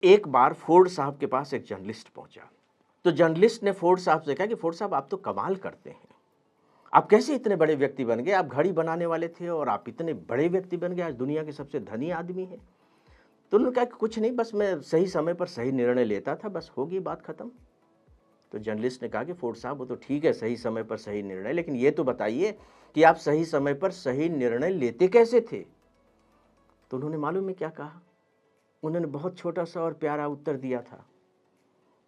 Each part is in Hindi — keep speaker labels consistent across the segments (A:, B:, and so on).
A: एक बार फोर्ड साहब के पास एक जर्नलिस्ट पहुंचा। तो जर्नलिस्ट ने फोर्ड साहब से कहा कि फोर्ड साहब, आप तो कमाल करते हैं, आप कैसे इतने बड़े व्यक्ति बन गए? आप घड़ी बनाने वाले थे और आप इतने बड़े व्यक्ति बन गए, आज दुनिया के सबसे धनी आदमी हैं। तो उन्होंने कहा कि कुछ नहीं, बस मैं सही समय पर सही निर्णय लेता था, बस हो गई बात खत्म। तो जर्नलिस्ट ने कहा कि फोर्ड साहब, वो तो ठीक है, सही समय पर सही निर्णय, लेकिन ये तो बताइए कि आप सही समय पर सही निर्णय लेते कैसे थे? तो उन्होंने मालूम है क्या कहा? उन्होंने बहुत छोटा सा और प्यारा उत्तर दिया था।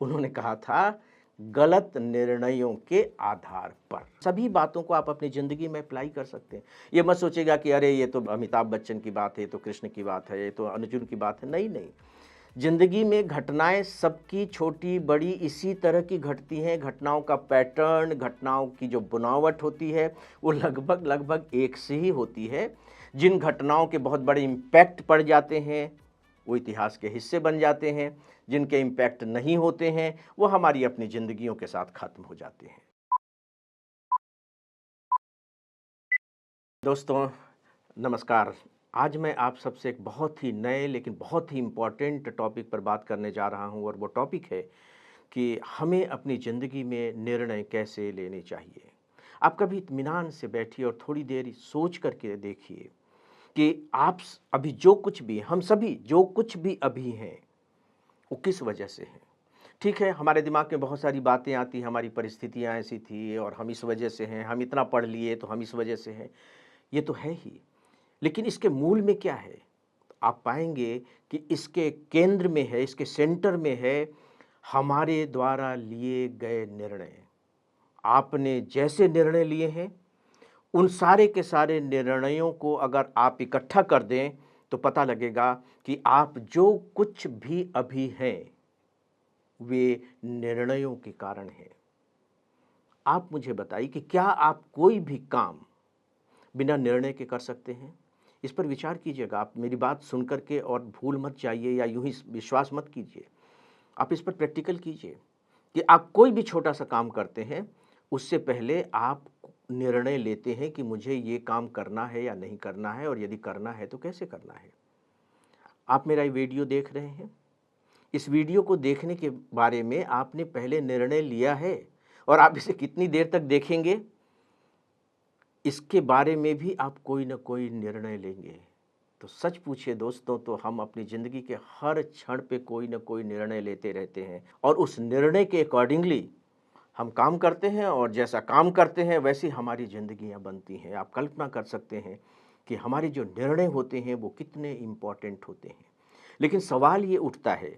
A: उन्होंने कहा था, गलत निर्णयों के आधार पर। सभी बातों को आप अपनी जिंदगी में अप्लाई कर सकते हैं। ये मत सोचिएगा कि अरे ये तो अमिताभ बच्चन की बात है, ये तो कृष्ण की बात है, ये तो अर्जुन की बात है। नहीं नहीं, जिंदगी में घटनाएं सबकी छोटी बड़ी इसी तरह की घटती हैं। घटनाओं का पैटर्न, घटनाओं की जो बुनावट होती है, वो लगभग लगभग एक से ही होती है। जिन घटनाओं के बहुत बड़े इम्पैक्ट पड़ जाते हैं वो इतिहास के हिस्से बन जाते हैं, जिनके इम्पैक्ट नहीं होते हैं वो हमारी अपनी जिंदगियों के साथ खत्म हो जाते हैं। दोस्तों नमस्कार। आज मैं आप सबसे एक बहुत ही नए लेकिन बहुत ही इम्पोर्टेंट टॉपिक पर बात करने जा रहा हूं, और वो टॉपिक है कि हमें अपनी ज़िंदगी में निर्णय कैसे लेने चाहिए। आप कभी इत्मीनान से बैठिए और थोड़ी देर सोच करके देखिए कि अभी जो कुछ भी, हम सभी जो कुछ भी अभी हैं वो किस वजह से है। ठीक है, हमारे दिमाग में बहुत सारी बातें आती, हमारी परिस्थितियाँ ऐसी थी और हम इस वजह से हैं, हम इतना पढ़ लिए तो हम इस वजह से हैं, ये तो है ही। लेकिन इसके मूल में क्या है? आप पाएंगे कि इसके केंद्र में है, इसके सेंटर में है हमारे द्वारा लिए गए निर्णय। आपने जैसे निर्णय लिए हैं, उन सारे के सारे निर्णयों को अगर आप इकट्ठा कर दें तो पता लगेगा कि आप जो कुछ भी अभी हैं वे निर्णयों के कारण हैं। आप मुझे बताइए कि क्या आप कोई भी काम बिना निर्णय के कर सकते हैं? इस पर विचार कीजिएगा। आप मेरी बात सुन कर के और भूल मत जाइए या यूं ही विश्वास मत कीजिए। आप इस पर प्रैक्टिकल कीजिए कि आप कोई भी छोटा सा काम करते हैं, उससे पहले आप निर्णय लेते हैं कि मुझे ये काम करना है या नहीं करना है, और यदि करना है तो कैसे करना है। आप मेरा ये वीडियो देख रहे हैं, इस वीडियो को देखने के बारे में आपने पहले निर्णय लिया है, और आप इसे कितनी देर तक देखेंगे इसके बारे में भी आप कोई ना कोई निर्णय लेंगे। तो सच पूछिए दोस्तों, तो हम अपनी ज़िंदगी के हर क्षण पे कोई ना कोई निर्णय लेते रहते हैं, और उस निर्णय के अकॉर्डिंगली हम काम करते हैं, और जैसा काम करते हैं वैसी हमारी ज़िंदगियाँ बनती हैं। आप कल्पना कर सकते हैं कि हमारे जो निर्णय होते हैं वो कितने इम्पोर्टेंट होते हैं। लेकिन सवाल ये उठता है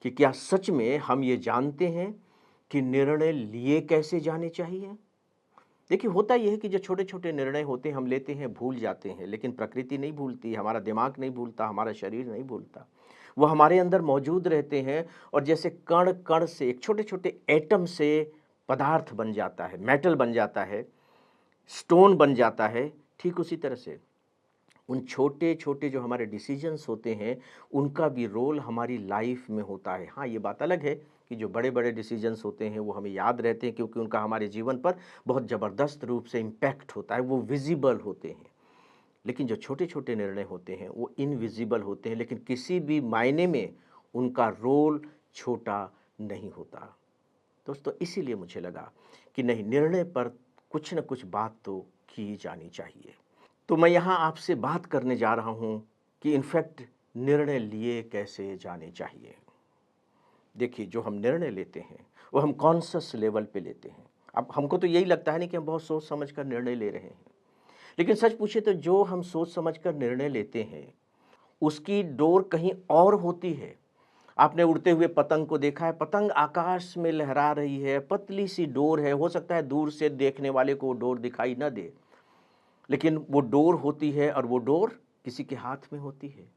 A: कि क्या सच में हम ये जानते हैं कि निर्णय लिए कैसे जाने चाहिए? देखिए, होता यह है कि जो छोटे-छोटे निर्णय होते हैं हम लेते हैं, भूल जाते हैं, लेकिन प्रकृति नहीं भूलती, हमारा दिमाग नहीं भूलता, हमारा शरीर नहीं भूलता। वो हमारे अंदर मौजूद रहते हैं, और जैसे कण-कण से, एक छोटे-छोटे एटम से पदार्थ बन जाता है, मेटल बन जाता है, स्टोन बन जाता है, ठीक उसी तरह से उन छोटे-छोटे जो हमारे डिसीजंस होते हैं, उनका भी रोल हमारी लाइफ में होता है। हाँ, ये बात अलग है कि जो बड़े-बड़े डिसीजंस होते हैं वो हमें याद रहते हैं, क्योंकि उनका हमारे जीवन पर बहुत ज़बरदस्त रूप से इम्पैक्ट होता है, वो विज़िबल होते हैं। लेकिन जो छोटे-छोटे निर्णय होते हैं वो इनविज़िबल होते हैं, लेकिन किसी भी मायने में उनका रोल छोटा नहीं होता। दोस्तों, इसीलिए मुझे लगा कि नहीं, निर्णय पर कुछ न कुछ बात तो की जानी चाहिए। तो मैं यहाँ आपसे बात करने जा रहा हूँ कि इनफैक्ट निर्णय लिए कैसे जाने चाहिए। देखिए, जो हम निर्णय लेते हैं वो हम कॉन्शियस लेवल पे लेते हैं। अब हमको तो यही लगता है नहीं कि हम बहुत सोच समझ कर निर्णय ले रहे हैं, लेकिन सच पूछे तो जो हम सोच समझ कर निर्णय लेते हैं उसकी डोर कहीं और होती है। आपने उड़ते हुए पतंग को देखा है, पतंग आकाश में लहरा रही है, पतली सी डोर है, हो सकता है दूर से देखने वाले को वो डोर दिखाई न दे, लेकिन वो डोर होती है, और वो डोर किसी के हाथ में होती है,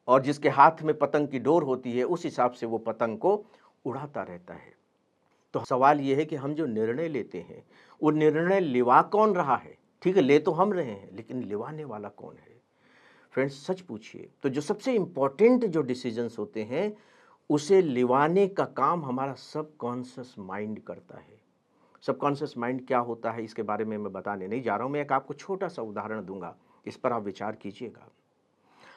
A: और जिसके हाथ में पतंग की डोर होती है उस हिसाब से वो पतंग को उड़ाता रहता है। तो सवाल ये है कि हम जो निर्णय लेते हैं वो निर्णय लिवा कौन रहा है? ठीक है, ले तो हम रहे हैं, लेकिन लिवाने वाला कौन है? फ्रेंड्स, सच पूछिए तो जो सबसे इंपॉर्टेंट जो डिसीजंस होते हैं उसे लिवाने का काम हमारा सबकॉन्शियस माइंड करता है। सबकॉन्शियस माइंड क्या होता है इसके बारे में मैं बताने नहीं जा रहा हूं, मैं एक आपको छोटा सा उदाहरण दूंगा, इस पर आप विचार कीजिएगा।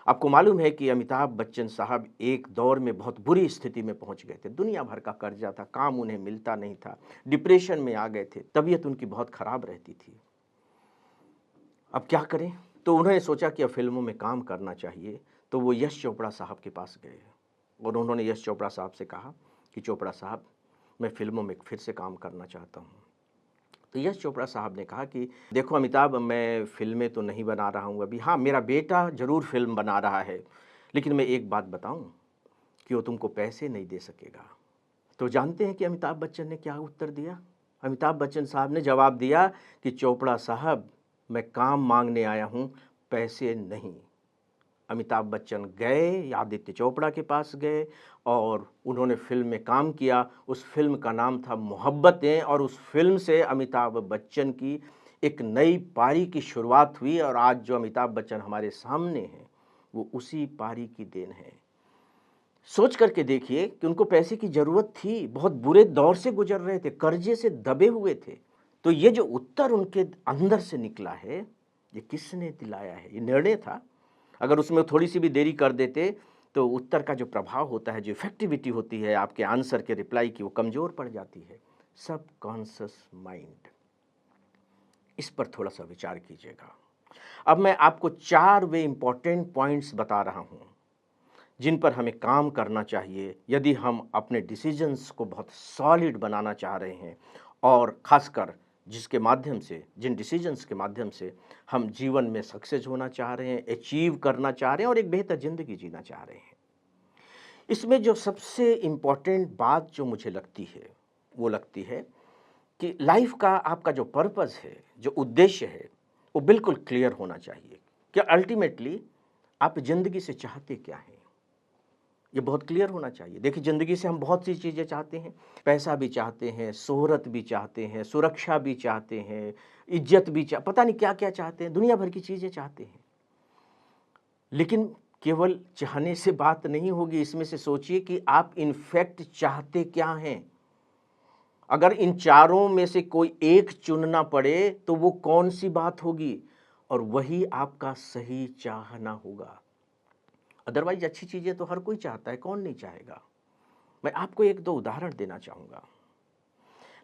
A: आपको मालूम है कि अमिताभ बच्चन साहब एक दौर में बहुत बुरी स्थिति में पहुंच गए थे, दुनिया भर का कर्जा था, काम उन्हें मिलता नहीं था, डिप्रेशन में आ गए थे, तबीयत उनकी बहुत खराब रहती थी। अब क्या करें? तो उन्होंने सोचा कि अब फिल्मों में काम करना चाहिए, तो वो यश चोपड़ा साहब के पास गए और उन्होंने यश चोपड़ा साहब से कहा कि चोपड़ा साहब, मैं फिल्मों में फिर से काम करना चाहता हूँ। तो यश चोपड़ा साहब ने कहा कि देखो अमिताभ, मैं फ़िल्में तो नहीं बना रहा हूँ अभी, हाँ मेरा बेटा ज़रूर फ़िल्म बना रहा है, लेकिन मैं एक बात बताऊँ कि वो तुमको पैसे नहीं दे सकेगा। तो जानते हैं कि अमिताभ बच्चन ने क्या उत्तर दिया? अमिताभ बच्चन साहब ने जवाब दिया कि चोपड़ा साहब, मैं काम मांगने आया हूँ, पैसे नहीं। अमिताभ बच्चन गए, आदित्य चोपड़ा के पास गए और उन्होंने फ़िल्म में काम किया। उस फ़िल्म का नाम था मोहब्बतें और उस फ़िल्म से अमिताभ बच्चन की एक नई पारी की शुरुआत हुई और आज जो अमिताभ बच्चन हमारे सामने हैं, वो उसी पारी की देन है। सोच करके देखिए कि उनको पैसे की ज़रूरत थी, बहुत बुरे दौर से गुज़र रहे थे, कर्ज़े से दबे हुए थे। तो ये जो उत्तर उनके अंदर से निकला है, ये किसने दिलाया है? ये निर्णय था। अगर उसमें थोड़ी-सी भी देरी कर देते, तो उत्तर का जो प्रभाव होता है, जो इफ़ेक्टिविटी होती है आपके आंसर के रिप्लाई की, वो कमज़ोर पड़ जाती है। सबकॉन्शियस माइंड, इस पर थोड़ा-सा विचार कीजिएगा। अब मैं आपको 4 वे इम्पोर्टेंट पॉइंट्स बता रहा हूँ, जिन पर हमें काम करना चाहिए यदि हम अपने डिसीजंस को बहुत सॉलिड बनाना चाह रहे हैं और ख़ासकर जिसके माध्यम से, जिन डिसीजंस के माध्यम से हम जीवन में सक्सेस होना चाह रहे हैं, अचीव करना चाह रहे हैं और एक बेहतर ज़िंदगी जीना चाह रहे हैं। इसमें जो सबसे इम्पोर्टेंट बात जो मुझे लगती है, वो लगती है कि लाइफ का आपका जो पर्पस है, जो उद्देश्य है, वो बिल्कुल क्लियर होना चाहिए कि अल्टीमेटली आप ज़िंदगी से चाहते क्या हैं। ये बहुत क्लियर होना चाहिए। देखिए, ज़िंदगी से हम बहुत सी चीज़ें चाहते हैं, पैसा भी चाहते हैं, शोहरत भी चाहते हैं, सुरक्षा भी चाहते हैं, इज़्ज़त भी पता नहीं क्या-क्या चाहते हैं, दुनिया भर की चीज़ें चाहते हैं। लेकिन केवल चाहने से बात नहीं होगी, इसमें से सोचिए कि आप इन फैक्ट चाहते क्या हैं? अगर इन चारों में से कोई एक चुनना पड़े, तो वो कौन-सी बात होगी? और वही आपका सही चाहना होगा। अदरवाइज़ अच्छी चीज़ें तो हर कोई चाहता है, कौन नहीं चाहेगा? मैं आपको 1-2 उदाहरण देना चाहूँगा।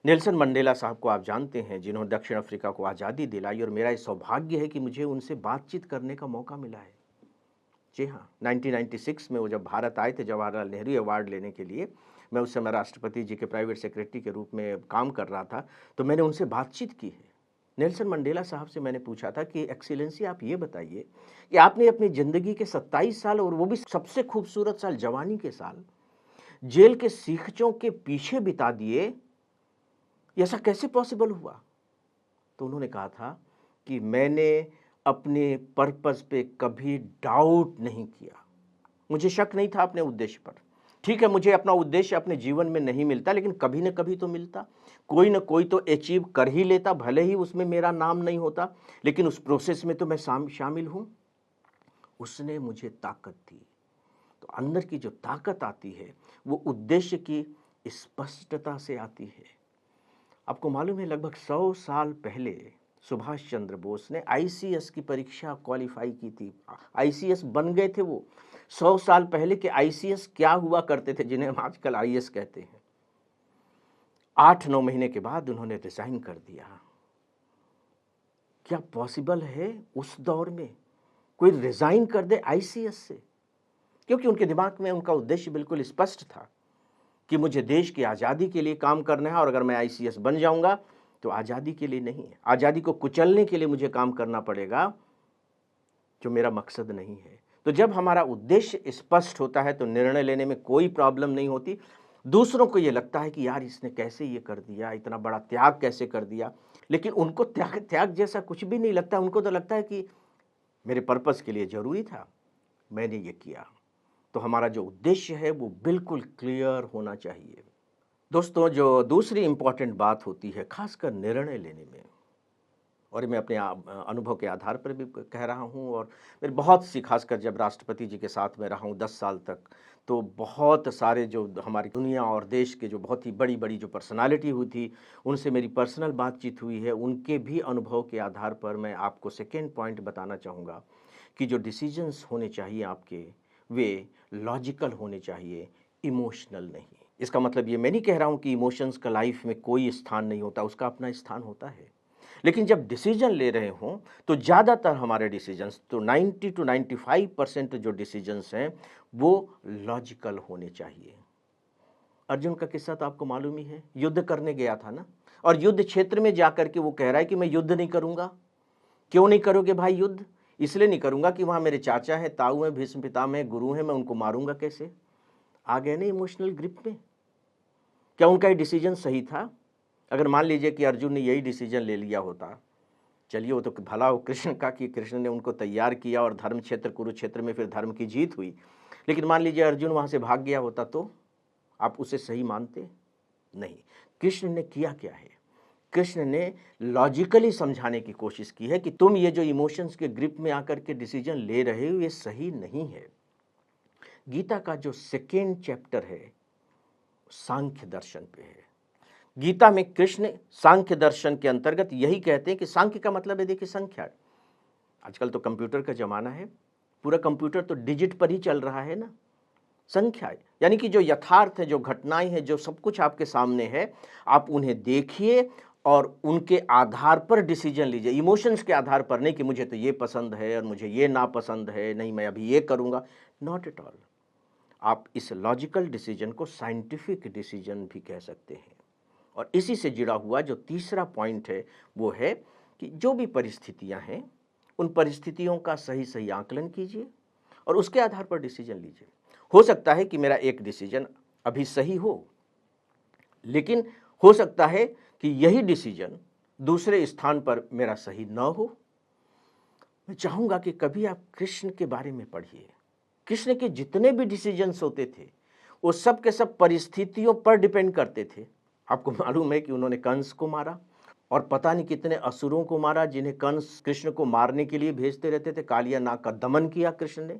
A: नेल्सन मंडेला साहब को आप जानते हैं, जिन्होंने दक्षिण अफ्रीका को आज़ादी दिलाई और मेरा ये सौभाग्य है कि मुझे उनसे बातचीत करने का मौका मिला है। जी हाँ, 1996 में वो जब भारत आए थे जवाहरलाल नेहरू अवार्ड लेने के लिए, मैं उस समय राष्ट्रपति जी के प्राइवेट सेक्रेटरी के रूप में काम कर रहा था, तो मैंने उनसे बातचीत की है। नेल्सन मंडेला साहब से मैंने पूछा था कि एक्सीलेंसी, आप ये बताइए कि आपने अपनी ज़िंदगी के 27 साल और वो भी सबसे खूबसूरत साल, जवानी के साल, जेल के सीखचों के पीछे बिता दिए, ये ऐसा कैसे पॉसिबल हुआ? तो उन्होंने कहा था कि मैंने अपने पर्पस पे कभी डाउट नहीं किया। मुझे शक नहीं था अपने उद्देश्य पर। ठीक है, मुझे अपना उद्देश्य अपने जीवन में नहीं मिलता, लेकिन कभी न कभी तो मिलता। कोई न कोई तो अचीव कर ही लेता, भले ही उसमें मेरा नाम नहीं होता, लेकिन उस प्रोसेस में तो मैं शामिल हूँ। उसने मुझे ताकत दी। तो अंदर की जो ताकत आती है, वो उद्देश्य की स्पष्टता से आती है। आपको मालूम है, लगभग 100 साल पहले सुभाष चंद्र बोस ने आईसीएस की परीक्षा क्वालिफाई की थी। आईसीएस बन गए थे वो। 100 साल पहले के आईसीएस क्या हुआ करते थे, जिन्हें हम आजकल आईएएस कहते हैं। 8-9 महीने के बाद उन्होंने रिजाइन कर दिया। क्या पॉसिबल है उस दौर में कोई रिजाइन कर दे आईसीएस से? क्योंकि उनके दिमाग में उनका उद्देश्य बिल्कुल स्पष्ट था कि मुझे देश की आज़ादी के लिए काम करना है और अगर मैं आईसीएस बन जाऊंगा तो आज़ादी के लिए नहीं है, आज़ादी को कुचलने के लिए मुझे काम करना पड़ेगा, जो मेरा मकसद नहीं है। तो जब हमारा उद्देश्य स्पष्ट होता है तो निर्णय लेने में कोई प्रॉब्लम नहीं होती। दूसरों को ये लगता है कि यार इसने कैसे ये कर दिया, इतना बड़ा त्याग कैसे कर दिया, लेकिन उनको त्याग त्याग जैसा कुछ भी नहीं लगता। उनको तो लगता है कि मेरे पर्पस के लिए ज़रूरी था, मैंने ये किया। तो हमारा जो उद्देश्य है वो बिल्कुल क्लियर होना चाहिए। दोस्तों, जो दूसरी इम्पॉर्टेंट बात होती है खासकर निर्णय लेने में, और मैं अपने अनुभव के आधार पर भी कह रहा हूँ, और मेरे बहुत सी, खासकर जब राष्ट्रपति जी के साथ में रहा हूँ 10 साल तक, तो बहुत सारे जो हमारी दुनिया और देश के जो बहुत ही बड़ी-बड़ी जो पर्सनालिटी हुई थी, उनसे मेरी पर्सनल बातचीत हुई है। उनके भी अनुभव के आधार पर मैं आपको सेकंड पॉइंट बताना चाहूँगा कि जो डिसीजंस होने चाहिए आपके, वे लॉजिकल होने चाहिए, इमोशनल नहीं। इसका मतलब ये मैं नहीं कह रहा हूँ कि इमोशंस का लाइफ में कोई स्थान नहीं होता, उसका अपना स्थान होता है। लेकिन जब डिसीजन ले रहे हों तो ज़्यादातर हमारे डिसीजंस तो 90 टू 95% जो डिसीजंस हैं वो लॉजिकल होने चाहिए। अर्जुन का किस्सा तो आपको मालूम ही है, युद्ध करने गया था ना, और युद्ध क्षेत्र में जाकर के वो कह रहा है कि मैं युद्ध नहीं करूंगा। क्यों नहीं करोगे भाई युद्ध? इसलिए नहीं करूंगा कि वहां मेरे चाचा है, ताऊ है, भीष्म पितामह है, गुरु है, मैं उनको मारूंगा कैसे? आ गए ना इमोशनल ग्रिप में। क्या उनका ये डिसीजन सही था? अगर मान लीजिए कि अर्जुन ने यही डिसीजन ले लिया होता, चलिए वो तो भला हो कृष्ण का कि कृष्ण ने उनको तैयार किया और धर्म क्षेत्र कुरुक्षेत्र में फिर धर्म की जीत हुई। लेकिन मान लीजिए अर्जुन वहां से भाग गया होता तो आप उसे सही मानते? नहीं। कृष्ण ने किया क्या है? कृष्ण ने लॉजिकली समझाने की कोशिश की है कि तुम ये जो इमोशंस के ग्रिप में आकर के डिसीजन ले रहे हो ये सही नहीं है। गीता का जो सेकेंड चैप्टर है सांख्य दर्शन पे है। गीता में कृष्ण सांख्य दर्शन के अंतर्गत यही कहते हैं कि सांख्य का मतलब है, देखिए संख्या, आजकल तो कंप्यूटर का जमाना है, पूरा कंप्यूटर तो डिजिट पर ही चल रहा है ना। संख्या यानी कि जो यथार्थ है, जो घटनाएं हैं, जो सब कुछ आपके सामने है, आप उन्हें देखिए और उनके आधार पर डिसीजन लीजिए। इमोशंस के आधार पर नहीं कि मुझे तो ये पसंद है और मुझे ये नापसंद है, नहीं मैं अभी ये करूंगा, नॉट एट ऑल। आप इस लॉजिकल डिसीजन को साइंटिफिक डिसीजन भी कह सकते हैं। और इसी से जुड़ा हुआ जो तीसरा पॉइंट है वो है कि जो भी परिस्थितियां हैं उन परिस्थितियों का सही सही आकलन कीजिए और उसके आधार पर डिसीजन लीजिए। हो सकता है कि मेरा एक डिसीजन अभी सही हो, लेकिन हो सकता है कि यही डिसीजन दूसरे स्थान पर मेरा सही न हो। मैं चाहूंगा कि कभी आप कृष्ण के बारे में पढ़िए। कृष्ण के जितने भी डिसीजंस होते थे वो सब के सब परिस्थितियों पर डिपेंड करते थे। आपको मालूम है कि उन्होंने कंस को मारा और पता नहीं कितने असुरों को मारा जिन्हें कंस कृष्ण को मारने के लिए भेजते रहते थे। कालिया नाग का दमन किया कृष्ण ने।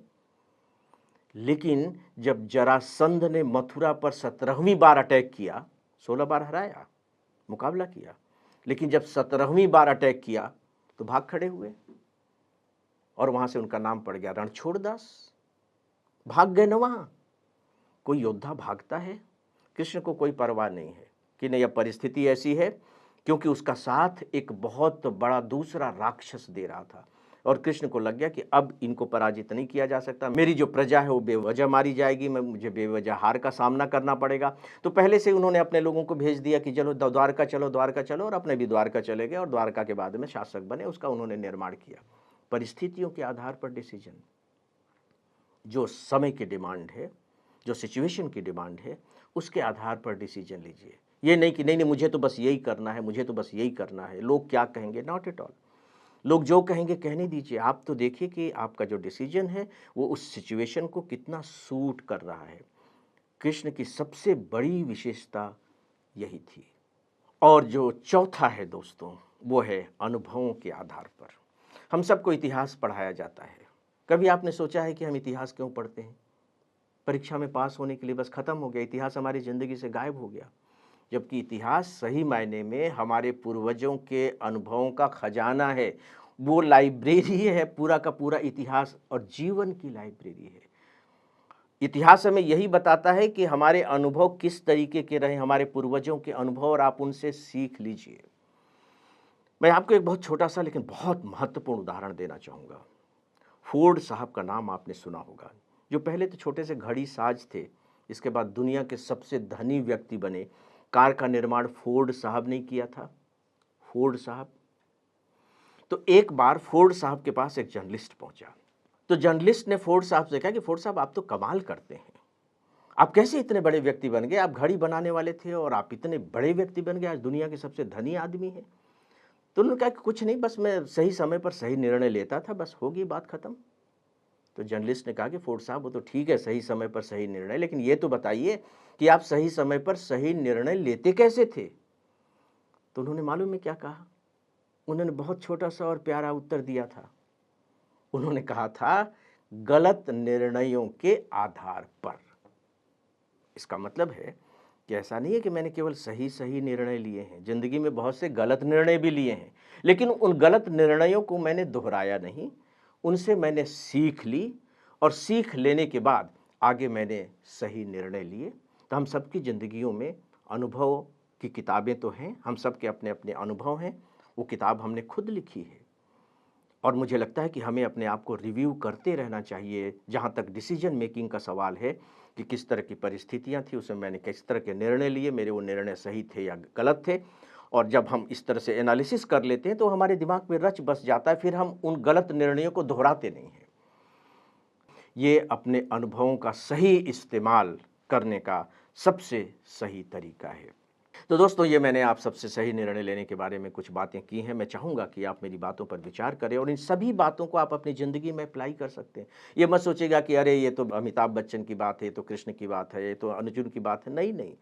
A: लेकिन जब जरासंध ने मथुरा पर 17वीं बार अटैक किया, 16 बार हराया, मुकाबला किया, लेकिन जब 17वीं बार अटैक किया तो भाग खड़े हुए और वहां से उनका नाम पड़ गया रणछोड़दास। भाग गए न वहां। कोई योद्धा भागता है? कृष्ण को कोई परवाह नहीं है कि नहीं अब परिस्थिति ऐसी है, क्योंकि उसका साथ एक बहुत बड़ा दूसरा राक्षस दे रहा था और कृष्ण को लग गया कि अब इनको पराजित नहीं किया जा सकता, मेरी जो प्रजा है वो बेवजह मारी जाएगी, मुझे बेवजह हार का सामना करना पड़ेगा। तो पहले से उन्होंने अपने लोगों को भेज दिया कि चलो द्वारका चलो, द्वारका चलो, और अपने भी द्वारका चले गए और द्वारका के बाद में शासक बने, उसका उन्होंने निर्माण किया। परिस्थितियों के आधार पर डिसीजन, जो समय की डिमांड है, जो सिचुएशन की डिमांड है, उसके आधार पर डिसीजन लीजिए। ये नहीं कि नहीं मुझे तो बस यही करना है, मुझे तो बस यही करना है, लोग क्या कहेंगे, नॉट एट ऑल। लोग जो कहेंगे कहने दीजिए, आप तो देखिए कि आपका जो डिसीजन है वो उस सिचुएशन को कितना सूट कर रहा है। कृष्ण की सबसे बड़ी विशेषता यही थी। और जो चौथा है दोस्तों, वो है अनुभवों के आधार पर। हम सबको इतिहास पढ़ाया जाता है। कभी आपने सोचा है कि हम इतिहास क्यों पढ़ते हैं? परीक्षा में पास होने के लिए बस खत्म हो गया, इतिहास हमारी ज़िंदगी से गायब हो गया। जबकि इतिहास सही मायने में हमारे पूर्वजों के अनुभवों का खजाना है। वो लाइब्रेरी है, पूरा का पूरा इतिहास और जीवन की लाइब्रेरी है। इतिहास हमें यही बताता है कि हमारे अनुभव किस तरीके के रहे, हमारे पूर्वजों के अनुभव, और आप उनसे सीख लीजिए। मैं आपको एक बहुत छोटा सा लेकिन बहुत महत्वपूर्ण उदाहरण देना चाहूँगा। फोर्ड साहब का नाम आपने सुना होगा, जो पहले तो छोटे से घड़ी साज थे, इसके बाद दुनिया के सबसे धनी व्यक्ति बने। कार का निर्माण फोर्ड साहब ने किया था। फोर्ड साहब, तो एक बार फोर्ड साहब के पास एक जर्नलिस्ट पहुंचा। तो जर्नलिस्ट ने फोर्ड साहब से कहा कि फोर्ड साहब आप तो कमाल करते हैं, आप कैसे इतने बड़े व्यक्ति बन गए? आप घड़ी बनाने वाले थे और आप इतने बड़े व्यक्ति बन गए, आज दुनिया के सबसे धनी आदमी हैं। तो उन्होंने कहा कि कुछ नहीं, बस मैं सही समय पर सही निर्णय लेता था, बस होगी बात खत्म। तो जर्नलिस्ट ने कहा कि फोर्ड साहब वो तो ठीक है, सही समय पर सही निर्णय, लेकिन ये तो बताइए कि आप सही समय पर सही निर्णय लेते कैसे थे? तो उन्होंने मालूम है क्या कहा? उन्होंने बहुत छोटा सा और प्यारा उत्तर दिया था। उन्होंने कहा था, गलत निर्णयों के आधार पर। इसका मतलब है कि ऐसा नहीं है कि मैंने केवल सही सही निर्णय लिए हैं, जिंदगी में बहुत से गलत निर्णय भी लिए हैं, लेकिन उन गलत निर्णयों को मैंने दोहराया नहीं, उनसे मैंने सीख ली और सीख लेने के बाद आगे मैंने सही निर्णय लिए। तो हम सबकी ज़िंदगियों में अनुभव की किताबें तो हैं, हम सब के अपने-अपने अनुभव हैं, वो किताब हमने खुद लिखी है। और मुझे लगता है कि हमें अपने आप को रिव्यू करते रहना चाहिए। जहाँ तक डिसीजन मेकिंग का सवाल है कि किस तरह की परिस्थितियाँ थी, उसमें मैंने किस तरह के निर्णय लिए, मेरे वो निर्णय सही थे या गलत थे। और जब हम इस तरह से एनालिसिस कर लेते हैं तो हमारे दिमाग में रच बस जाता है, फिर हम उन गलत निर्णयों को दोहराते नहीं हैं। ये अपने अनुभवों का सही इस्तेमाल करने का सबसे सही तरीका है। तो दोस्तों, ये मैंने आप सबसे सही निर्णय लेने के बारे में कुछ बातें की हैं। मैं चाहूँगा कि आप मेरी बातों पर विचार करें और इन सभी बातों को आप अपनी ज़िंदगी में अप्लाई कर सकते हैं। ये मत सोचिएगा कि अरे ये तो अमिताभ बच्चन की बात है, ये तो कृष्ण की बात है, ये तो अर्जुन की बात है। नहीं, नहीं।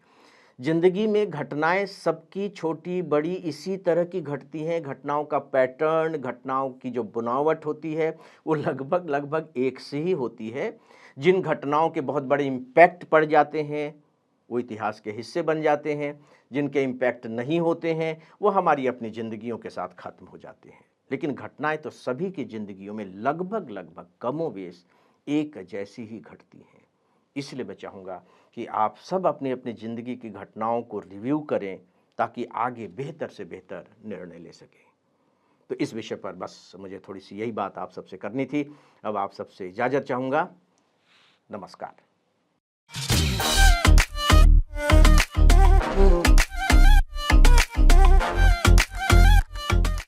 A: ज़िंदगी में घटनाएँ सबकी छोटी-बड़ी इसी तरह की घटती हैं। घटनाओं का पैटर्न, घटनाओं की जो बनावट होती है, वो लगभग एक सी ही होती है। जिन घटनाओं के बहुत बड़े इम्पैक्ट पड़ जाते हैं, वो इतिहास के हिस्से बन जाते हैं। जिनके इम्पैक्ट नहीं होते हैं, वो हमारी अपनी ज़िंदगियों के साथ ख़त्म हो जाते हैं। लेकिन घटनाएँ तो सभी की ज़िंदगियों में लगभग कमोबेश एक जैसी ही घटती हैं। इसलिए मैं चाहूँगा कि आप सब अपनी-अपनी ज़िंदगी की घटनाओं को रिव्यू करें, ताकि आगे बेहतर से बेहतर निर्णय ले सकें। तो इस विषय पर बस मुझे थोड़ी-सी यही बात आप सबसे करनी थी। अब आप सबसे इजाज़त चाहूँगा। नमस्कार।